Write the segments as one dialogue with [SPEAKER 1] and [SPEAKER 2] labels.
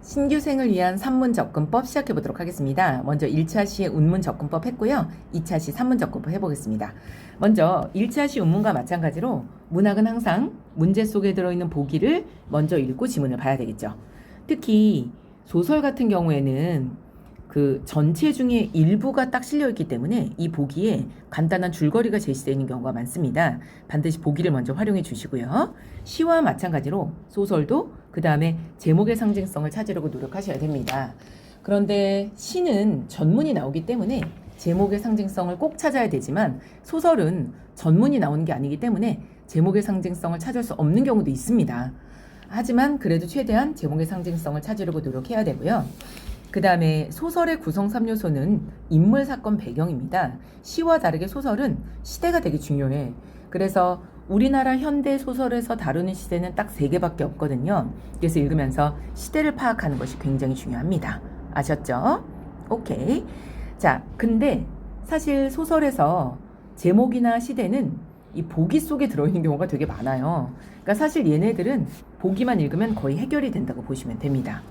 [SPEAKER 1] 신규생을 위한 산문 접근법 시작해 보도록 하겠습니다. 먼저 1차 시의 운문 접근법 했고요. 2차 시 산문 접근법 해보겠습니다. 먼저 1차 시 운문과 마찬가지로 문학은 항상 문제 속에 들어있는 보기를 먼저 읽고 지문을 봐야 되겠죠. 특히 소설 같은 경우에는 그 전체 중에 일부가 딱 실려있기 때문에 이 보기에 간단한 줄거리가 제시되어 있는 경우가 많습니다. 반드시 보기를 먼저 활용해 주시고요. 시와 마찬가지로 소설도 그 다음에 제목의 상징성을 찾으려고 노력하셔야 됩니다. 그런데 시는 전문이 나오기 때문에 제목의 상징성을 꼭 찾아야 되지만 소설은 전문이 나오는 게 아니기 때문에 제목의 상징성을 찾을 수 없는 경우도 있습니다. 하지만 그래도 최대한 제목의 상징성을 찾으려고 노력해야 되고요. 그 다음에 소설의 구성 3요소는 인물, 사건, 배경입니다. 시와 다르게 소설은 시대가 되게 중요해. 그래서 우리나라 현대 소설에서 다루는 시대는 딱 3개밖에 없거든요. 그래서 읽으면서 시대를 파악하는 것이 굉장히 중요합니다. 아셨죠? 오케이. 자, 근데 사실 소설에서 제목이나 시대는 이 보기 속에 들어있는 경우가 되게 많아요. 그러니까 사실 얘네들은 보기만 읽으면 거의 해결이 된다고 보시면 됩니다.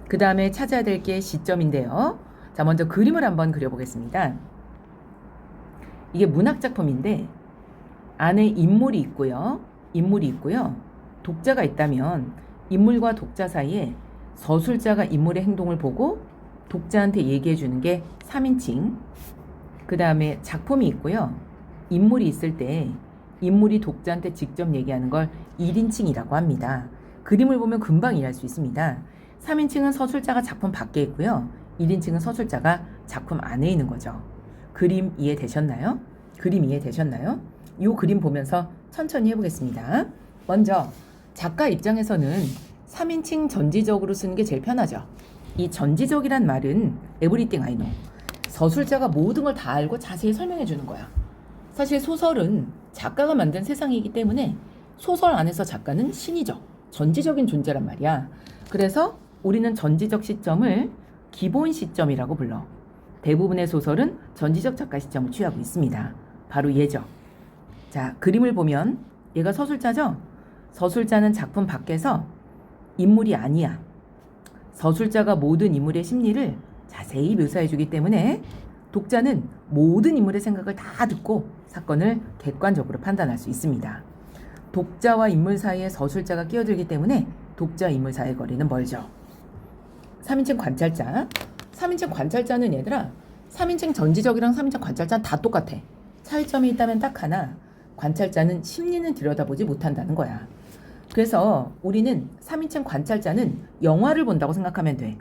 [SPEAKER 1] 그 다음에 찾아야 될 게 시점인데요. 자, 먼저 그림을 한번 그려보겠습니다. 이게 문학작품인데 안에 인물이 있고요. 독자가 있다면 인물과 독자 사이에 서술자가 인물의 행동을 보고 독자한테 얘기해 주는 게 3인칭. 그 다음에 작품이 있고요. 인물이 있을 때 인물이 독자한테 직접 얘기하는 걸 1인칭이라고 합니다. 그림을 보면 금방 이해할 수 있습니다. 3인칭은 서술자가 작품 밖에 있고요. 1인칭은 서술자가 작품 안에 있는 거죠. 그림 이해되셨나요? 이 그림 보면서 천천히 해보겠습니다. 먼저 작가 입장에서는 3인칭 전지적으로 쓰는 게 제일 편하죠. 이 전지적이란 말은 everything I know. 서술자가 모든 걸 다 알고 자세히 설명해 주는 거야. 사실 소설은 작가가 만든 세상이기 때문에 소설 안에서 작가는 신이죠. 전지적인 존재란 말이야. 그래서 우리는 전지적 시점을 기본 시점이라고 불러. 대부분의 소설은 전지적 작가 시점을 취하고 있습니다. 바로 얘죠. 자, 그림을 보면 얘가 서술자죠? 서술자는 작품 밖에서 인물이 아니야. 서술자가 모든 인물의 심리를 자세히 묘사해주기 때문에 독자는 모든 인물의 생각을 다 듣고 사건을 객관적으로 판단할 수 있습니다. 독자와 인물 사이에 서술자가 끼어들기 때문에 독자 인물 사이의 거리는 멀죠. 3인칭 관찰자. 3인칭 관찰자는 얘들아 3인칭 전지적이랑 3인칭 관찰자는 다 똑같아. 차이점이 있다면 딱 하나. 관찰자는 심리는 들여다보지 못한다는 거야. 그래서 우리는 3인칭 관찰자는 영화를 본다고 생각하면 돼.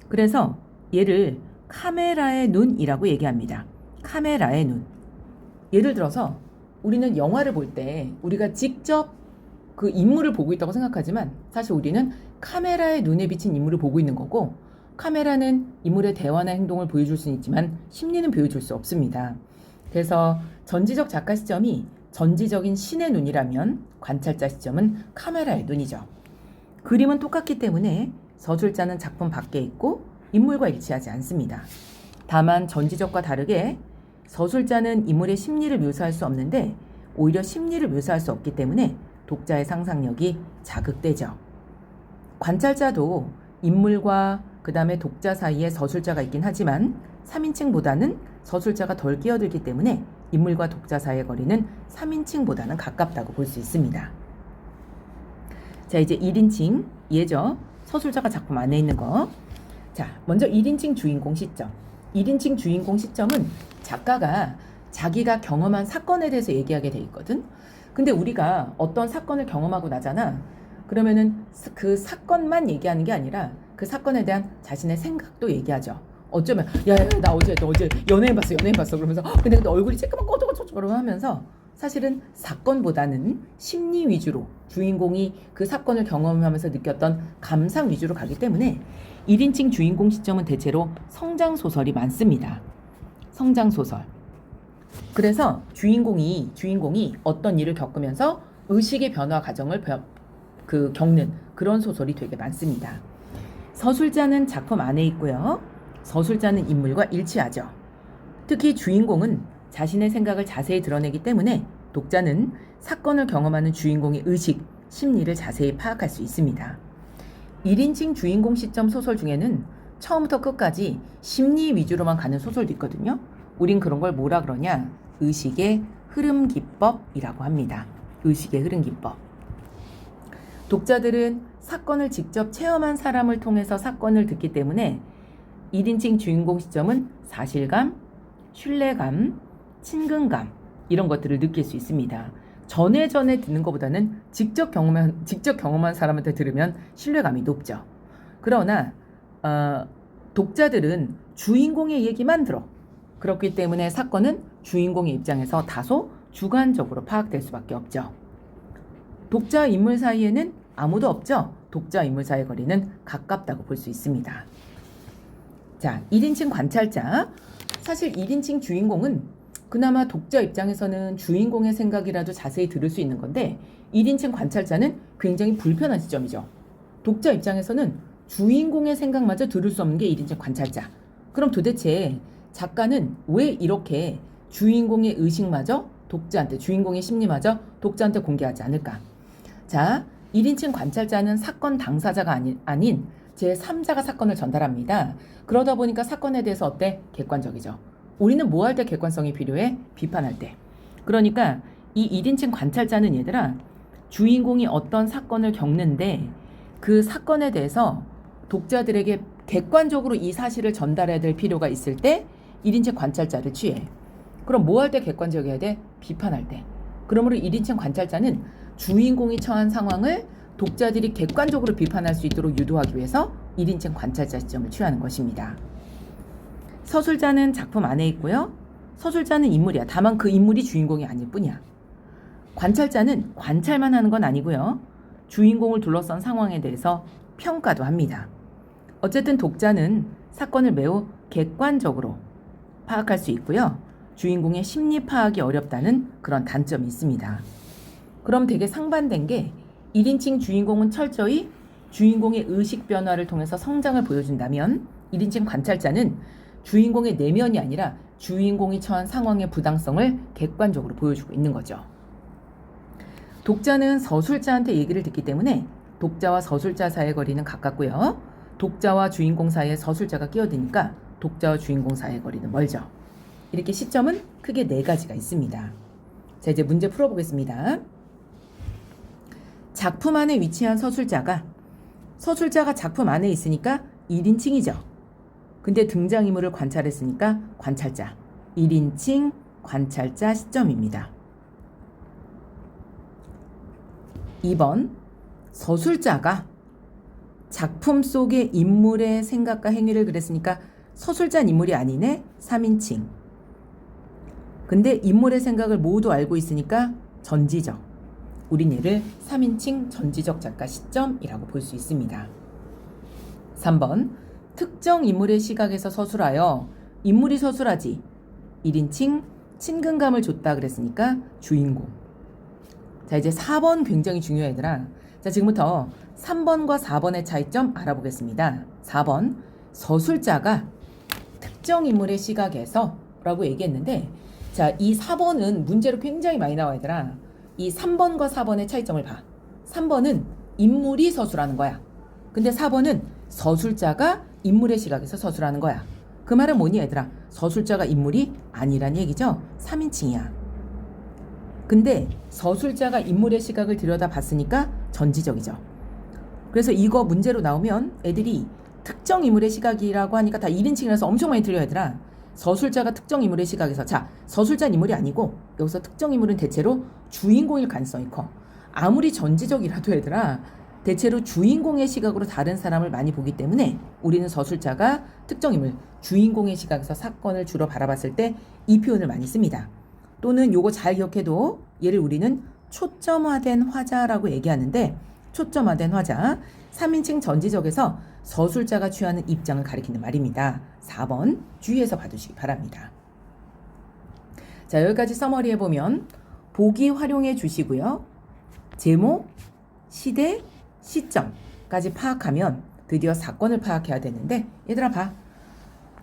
[SPEAKER 1] 그래서 얘를 카메라의 눈이라고 얘기합니다. 카메라의 눈. 예를 들어서 우리는 영화를 볼 때 우리가 직접 그 인물을 보고 있다고 생각하지만 사실 우리는 카메라의 눈에 비친 인물을 보고 있는 거고 카메라는 인물의 대화나 행동을 보여줄 수는 있지만 심리는 보여줄 수 없습니다. 그래서 전지적 작가 시점이 전지적인 신의 눈이라면 관찰자 시점은 카메라의 눈이죠. 그림은 똑같기 때문에 서술자는 작품 밖에 있고 인물과 일치하지 않습니다. 다만 전지적과 다르게 서술자는 인물의 심리를 묘사할 수 없는데 오히려 심리를 묘사할 수 없기 때문에 독자의 상상력이 자극되죠. 관찰자도 인물과 그 다음에 독자 사이에 서술자가 있긴 하지만 3인칭보다는 서술자가 덜 끼어들기 때문에 인물과 독자 사이의 거리는 3인칭보다는 가깝다고 볼 수 있습니다. 자, 이제 1인칭 얘죠. 서술자가 작품 안에 있는 거. 자, 먼저 1인칭 주인공 시점. 1인칭 주인공 시점은 작가가 자기가 경험한 사건에 대해서 얘기하게 돼 있거든. 근데 우리가 어떤 사건을 경험하고 나잖아. 그러면은 그 사건만 얘기하는 게 아니라 그 사건에 대한 자신의 생각도 얘기하죠. 어쩌면 나 어제 연예인 봤어 그러면서 근데 얼굴이 쬐끄만 꼬독꼬독 하면서 사실은 사건보다는 심리 위주로 주인공이 그 사건을 경험하면서 느꼈던 감상 위주로 가기 때문에 1인칭 주인공 시점은 대체로 성장소설이 많습니다. 성장소설. 그래서 주인공이 어떤 일을 겪으면서 의식의 변화 과정을 겪는 그런 소설이 되게 많습니다. 서술자는 작품 안에 있고요. 서술자는 인물과 일치하죠. 특히 주인공은 자신의 생각을 자세히 드러내기 때문에 독자는 사건을 경험하는 주인공의 의식, 심리를 자세히 파악할 수 있습니다. 1인칭 주인공 시점 소설 중에는 처음부터 끝까지 심리 위주로만 가는 소설도 있거든요. 우린 그런 걸 뭐라 그러냐? 의식의 흐름 기법이라고 합니다. 의식의 흐름 기법. 독자들은 사건을 직접 체험한 사람을 통해서 사건을 듣기 때문에 1인칭 주인공 시점은 사실감, 신뢰감, 친근감 이런 것들을 느낄 수 있습니다. 전에 듣는 것보다는 직접 경험한 사람한테 들으면 신뢰감이 높죠. 그러나 독자들은 주인공의 얘기만 들어. 그렇기 때문에 사건은 주인공의 입장에서 다소 주관적으로 파악될 수밖에 없죠. 독자와 인물 사이에는 아무도 없죠. 독자와 인물 사이의 거리는 가깝다고 볼 수 있습니다. 자, 1인칭 관찰자. 사실 1인칭 주인공은 그나마 독자 입장에서는 주인공의 생각이라도 자세히 들을 수 있는 건데 1인칭 관찰자는 굉장히 불편한 시점이죠. 독자 입장에서는 주인공의 생각마저 들을 수 없는 게 1인칭 관찰자. 그럼 도대체 작가는 왜 이렇게 주인공의 의식마저 독자한테, 주인공의 심리마저 독자한테 공개하지 않을까? 자, 1인칭 관찰자는 사건 당사자가 아닌 제3자가 사건을 전달합니다. 그러다 보니까 사건에 대해서 어때? 객관적이죠. 우리는 뭐 할 때 객관성이 필요해? 비판할 때. 그러니까 이 1인칭 관찰자는 얘들아, 주인공이 어떤 사건을 겪는데 그 사건에 대해서 독자들에게 객관적으로 이 사실을 전달해야 될 필요가 있을 때 1인칭 관찰자를 취해. 그럼 뭐 할 때 객관적이어야 돼? 비판할 때. 그러므로 1인칭 관찰자는 주인공이 처한 상황을 독자들이 객관적으로 비판할 수 있도록 유도하기 위해서 1인칭 관찰자 시점을 취하는 것입니다. 서술자는 작품 안에 있고요. 서술자는 인물이야. 다만 그 인물이 주인공이 아닐 뿐이야. 관찰자는 관찰만 하는 건 아니고요. 주인공을 둘러싼 상황에 대해서 평가도 합니다. 어쨌든 독자는 사건을 매우 객관적으로 파악할 수 있고요. 주인공의 심리 파악이 어렵다는 그런 단점이 있습니다. 그럼 되게 상반된 게 1인칭 주인공은 철저히 주인공의 의식 변화를 통해서 성장을 보여준다면 1인칭 관찰자는 주인공의 내면이 아니라 주인공이 처한 상황의 부당성을 객관적으로 보여주고 있는 거죠. 독자는 서술자한테 얘기를 듣기 때문에 독자와 서술자 사이의 거리는 가깝고요. 독자와 주인공 사이에 서술자가 끼어드니까 독자와 주인공 사이의 거리는 멀죠. 이렇게 시점은 크게 4가지가 있습니다. 자, 이제 문제 풀어보겠습니다. 작품 안에 위치한 서술자가 작품 안에 있으니까 1인칭이죠. 근데 등장인물을 관찰했으니까 관찰자. 1인칭 관찰자 시점입니다. 2번, 서술자가 작품 속의 인물의 생각과 행위를 그렸으니까 서술자는 인물이 아니네. 3인칭. 근데 인물의 생각을 모두 알고 있으니까 전지적. 우린 얘를 3인칭 전지적 작가 시점이라고 볼 수 있습니다. 3번, 특정 인물의 시각에서 서술하여 인물이 서술하지 1인칭 친근감을 줬다 그랬으니까 주인공. 자, 이제 4번 굉장히 중요해 얘들아. 자, 지금부터 3번과 4번의 차이점 알아보겠습니다. 4번, 서술자가 특정 인물의 시각에서 라고 얘기했는데, 자, 이 4번은 문제로 굉장히 많이 나와 얘들아. 이 3번과 4번의 차이점을 봐. 3번은 인물이 서술하는 거야. 근데 4번은 서술자가 인물의 시각에서 서술하는 거야. 그 말은 뭐니 얘들아? 서술자가 인물이 아니란 얘기죠. 3인칭이야. 근데 서술자가 인물의 시각을 들여다봤으니까 전지적이죠. 그래서 이거 문제로 나오면 애들이 특정 인물의 시각이라고 하니까 다 1인칭이라서 엄청 많이 틀려 얘들아. 서술자가 특정 인물의 시각에서, 자, 서술자는 인물이 아니고 여기서 특정 인물은 대체로 주인공일 가능성이 커. 아무리 전지적이라도 얘들아, 대체로 주인공의 시각으로 다른 사람을 많이 보기 때문에 우리는 서술자가 특정 인물, 주인공의 시각에서 사건을 주로 바라봤을 때 이 표현을 많이 씁니다. 또는 요거 잘 기억해도 얘를 우리는 초점화된 화자라고 얘기하는데, 초점화된 화자, 3인칭 전지적에서 서술자가 취하는 입장을 가리키는 말입니다. 4번 주의해서 봐두시기 바랍니다. 자, 여기까지 서머리 해보면 보기 활용해 주시고요. 제목, 시대, 시점까지 파악하면 드디어 사건을 파악해야 되는데, 얘들아 봐.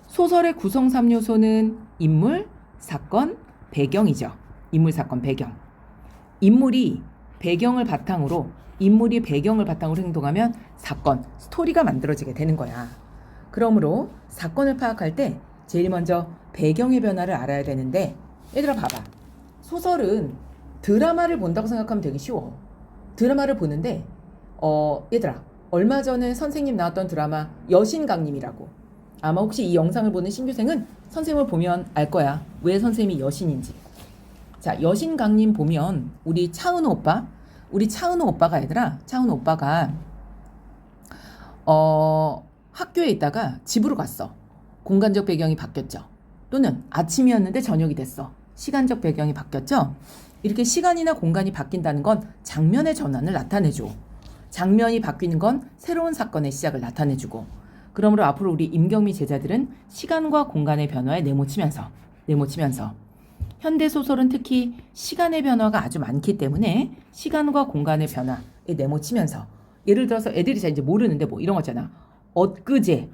[SPEAKER 1] 소설의 구성 3요소는 인물, 사건, 배경이죠. 인물, 사건, 배경. 인물이 배경을 바탕으로 인물이 배경을 바탕으로 행동하면 사건, 스토리가 만들어지게 되는 거야. 그러므로 사건을 파악할 때 제일 먼저 배경의 변화를 알아야 되는데, 얘들아 봐봐. 소설은 드라마를 본다고 생각하면 되게 쉬워. 드라마를 보는데 얘들아, 얼마 전에 선생님 나왔던 드라마 여신강림이라고. 아마 혹시 이 영상을 보는 신규생은 선생님을 보면 알 거야. 왜 선생님이 여신인지. 자, 여신강림 보면 우리 차은우 오빠가 얘들아, 차은우 오빠가 학교에 있다가 집으로 갔어. 공간적 배경이 바뀌었죠. 또는 아침이었는데 저녁이 됐어. 시간적 배경이 바뀌었죠. 이렇게 시간이나 공간이 바뀐다는 건 장면의 전환을 나타내줘. 장면이 바뀌는 건 새로운 사건의 시작을 나타내주고. 그러므로 앞으로 우리 임경미 제자들은 시간과 공간의 변화에 네모치면서 현대 소설은 특히 시간의 변화가 아주 많기 때문에 시간과 공간의 변화에 네모치면서, 예를 들어서 애들이 잘 이제 모르는데 뭐 이런 거잖아. 엊그제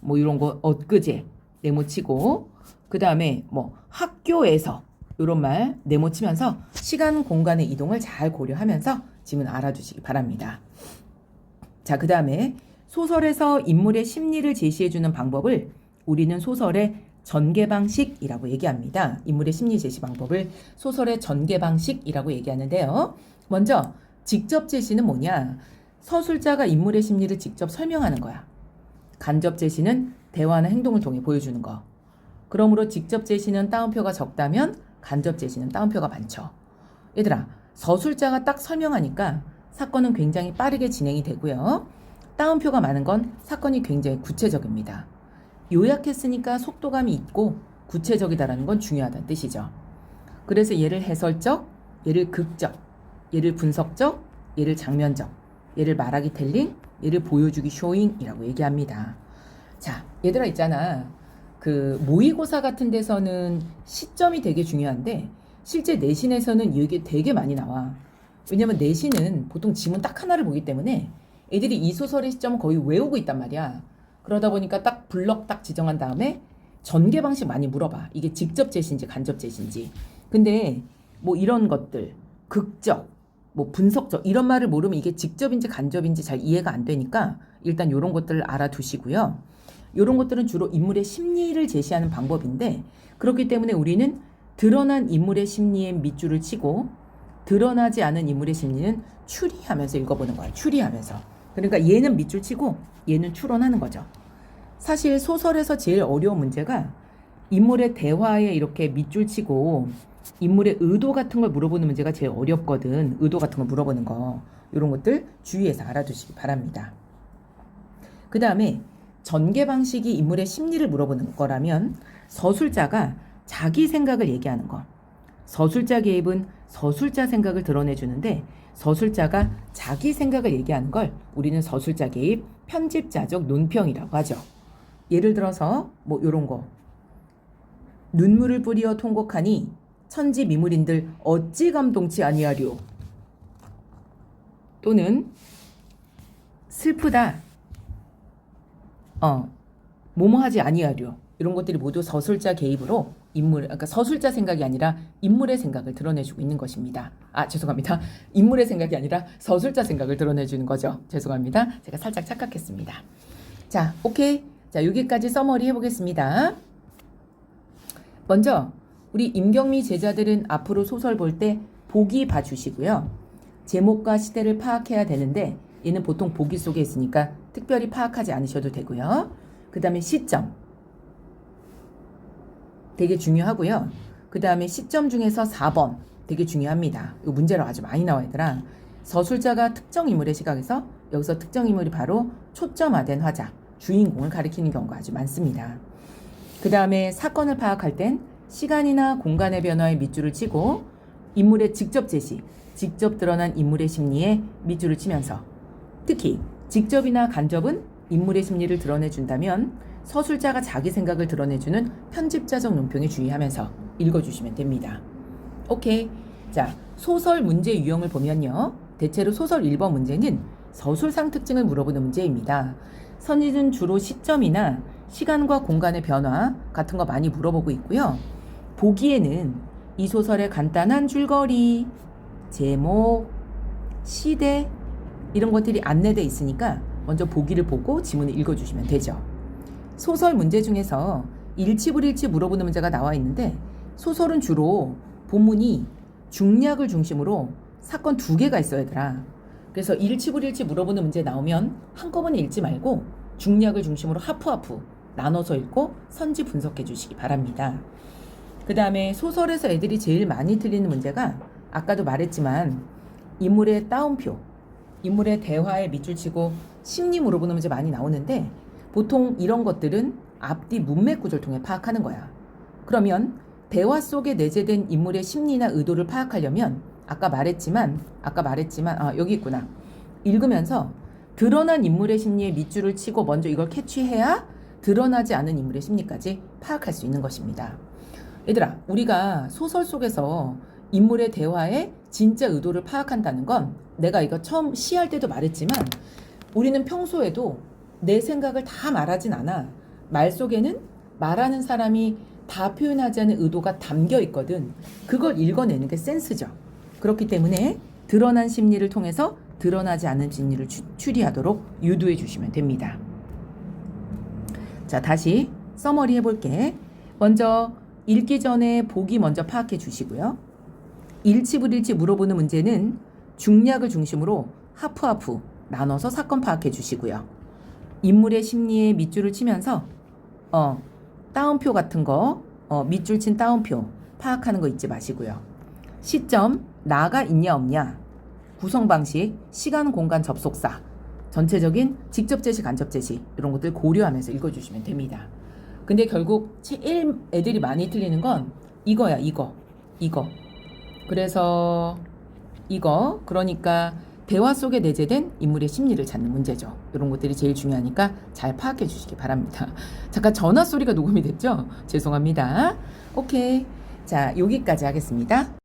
[SPEAKER 1] 뭐 이런 거 엊그제 네모치고, 그 다음에 뭐 학교에서 이런 말 네모치면서 시간 공간의 이동을 잘 고려하면서 지문 알아두시기 바랍니다. 자, 그 다음에 소설에서 인물의 심리를 제시해주는 방법을 우리는 소설의 전개 방식이라고 얘기합니다. 인물의 심리 제시 방법을 소설의 전개 방식이라고 얘기하는데요. 먼저 직접 제시는 뭐냐? 서술자가 인물의 심리를 직접 설명하는 거야. 간접 제시는 대화나 행동을 통해 보여주는 거. 그러므로 직접 제시는 따옴표가 적다면 간접 제시는 따옴표가 많죠. 얘들아, 서술자가 딱 설명하니까 사건은 굉장히 빠르게 진행이 되고요. 따옴표가 많은 건 사건이 굉장히 구체적입니다. 요약했으니까 속도감이 있고 구체적이다라는 건 중요하다는 뜻이죠. 그래서 얘를 해설적, 얘를 극적, 얘를 분석적, 얘를 장면적, 얘를 말하기 텔링, 얘를 보여주기 쇼잉이라고 얘기합니다. 자, 얘들아 있잖아. 그 모의고사 같은 데서는 시점이 되게 중요한데 실제 내신에서는 이게 되게 많이 나와. 왜냐면 내신은 보통 지문 딱 하나를 보기 때문에 애들이 이 소설의 시점을 거의 외우고 있단 말이야. 그러다 보니까 딱 블럭 딱 지정한 다음에 전개 방식 많이 물어봐. 이게 직접 제시인지 간접 제시인지. 근데 뭐 이런 것들, 극적, 뭐 분석적 이런 말을 모르면 이게 직접인지 간접인지 잘 이해가 안 되니까 일단 이런 것들을 알아두시고요. 이런 것들은 주로 인물의 심리를 제시하는 방법인데, 그렇기 때문에 우리는 드러난 인물의 심리에 밑줄을 치고 드러나지 않은 인물의 심리는 추리하면서 읽어보는 거야. 추리하면서. 그러니까 얘는 밑줄 치고 얘는 추론하는 거죠. 사실 소설에서 제일 어려운 문제가 인물의 대화에 이렇게 밑줄 치고 인물의 의도 같은 걸 물어보는 문제가 제일 어렵거든. 의도 같은 걸 물어보는 거. 이런 것들 주의해서 알아두시기 바랍니다. 그 다음에 전개 방식이 인물의 심리를 물어보는 거라면 서술자가 자기 생각을 얘기하는 거. 서술자 개입은 서술자 생각을 드러내주는데 서술자가 자기 생각을 얘기하는 걸 우리는 서술자 개입, 편집자적 논평이라고 하죠. 예를 들어서 뭐 이런 거. 눈물을 뿌리어 통곡하니 천지미물인들 어찌 감동치 아니하리오. 또는 슬프다. 뭐뭐하지 아니하려. 이런 것들이 모두 서술자 개입으로 그러니까 서술자 생각이 아니라 인물의 생각을 드러내주고 있는 것입니다. 죄송합니다. 인물의 생각이 아니라 서술자 생각을 드러내주는 거죠. 죄송합니다. 제가 살짝 착각했습니다. 자, 오케이. 자, 여기까지 서머리 해보겠습니다. 먼저 우리 임경미 제자들은 앞으로 소설 볼 때 보기 봐주시고요. 제목과 시대를 파악해야 되는데 얘는 보통 보기 속에 있으니까 특별히 파악하지 않으셔도 되고요. 그 다음에 시점 되게 중요하고요. 그 다음에 시점 중에서 4번 되게 중요합니다. 이 문제로 아주 많이 나와 얘들아. 서술자가 특정 인물의 시각에서 여기서 특정 인물이 바로 초점화된 화자, 주인공을 가리키는 경우가 아주 많습니다. 그 다음에 사건을 파악할 땐 시간이나 공간의 변화에 밑줄을 치고 인물의 직접 제시, 직접 드러난 인물의 심리에 밑줄을 치면서 특히 직접이나 간접은 인물의 심리를 드러내준다면 서술자가 자기 생각을 드러내주는 편집자적 논평에 주의하면서 읽어주시면 됩니다. 오케이. 자, 소설 문제 유형을 보면요. 대체로 소설 1번 문제는 서술상 특징을 물어보는 문제입니다. 선지는 주로 시점이나 시간과 공간의 변화 같은 거 많이 물어보고 있고요. 보기에는 이 소설의 간단한 줄거리, 제목, 시대 이런 것들이 안내돼 있으니까 먼저 보기를 보고 지문을 읽어주시면 되죠. 소설 문제 중에서 일치불일치 물어보는 문제가 나와 있는데 소설은 주로 본문이 중략을 중심으로 사건 2개가 있어야 되더라. 그래서 일치불일치 물어보는 문제 나오면 한꺼번에 읽지 말고 중략을 중심으로 하프하프 나눠서 읽고 선지 분석해 주시기 바랍니다. 그 다음에 소설에서 애들이 제일 많이 틀리는 문제가 아까도 말했지만 인물의 따옴표, 인물의 대화에 밑줄 치고 심리 물어보는 문제 많이 나오는데 보통 이런 것들은 앞뒤 문맥 구조를 통해 파악하는 거야. 그러면 대화 속에 내재된 인물의 심리나 의도를 파악하려면 아까 말했지만 여기 있구나. 읽으면서 드러난 인물의 심리에 밑줄을 치고 먼저 이걸 캐치해야 드러나지 않은 인물의 심리까지 파악할 수 있는 것입니다. 얘들아, 우리가 소설 속에서 인물의 대화의 진짜 의도를 파악한다는 건 내가 이거 처음 시할 때도 말했지만 우리는 평소에도 내 생각을 다 말하진 않아. 말 속에는 말하는 사람이 다 표현하지 않은 의도가 담겨 있거든. 그걸 읽어내는 게 센스죠. 그렇기 때문에 드러난 심리를 통해서 드러나지 않은 심리를 추리하도록 유도해 주시면 됩니다. 자, 다시 서머리 해볼게. 먼저 읽기 전에 보기 먼저 파악해 주시고요. 일치불일치 물어보는 문제는 중략을 중심으로 하프하프 나눠서 사건 파악해 주시고요. 인물의 심리에 밑줄을 치면서 따옴표 같은 거 밑줄 친 따옴표 파악하는 거 잊지 마시고요. 시점, 나가 있냐 없냐, 구성 방식, 시간, 공간, 접속사, 전체적인 직접 제시, 간접 제시 이런 것들 고려하면서 읽어주시면 됩니다. 근데 결국 제일 애들이 많이 틀리는 건 이거야, 이거. 그래서 이거, 그러니까 대화 속에 내재된 인물의 심리를 찾는 문제죠. 이런 것들이 제일 중요하니까 잘 파악해 주시기 바랍니다. 잠깐 전화 소리가 녹음이 됐죠? 죄송합니다. 오케이. 자, 여기까지 하겠습니다.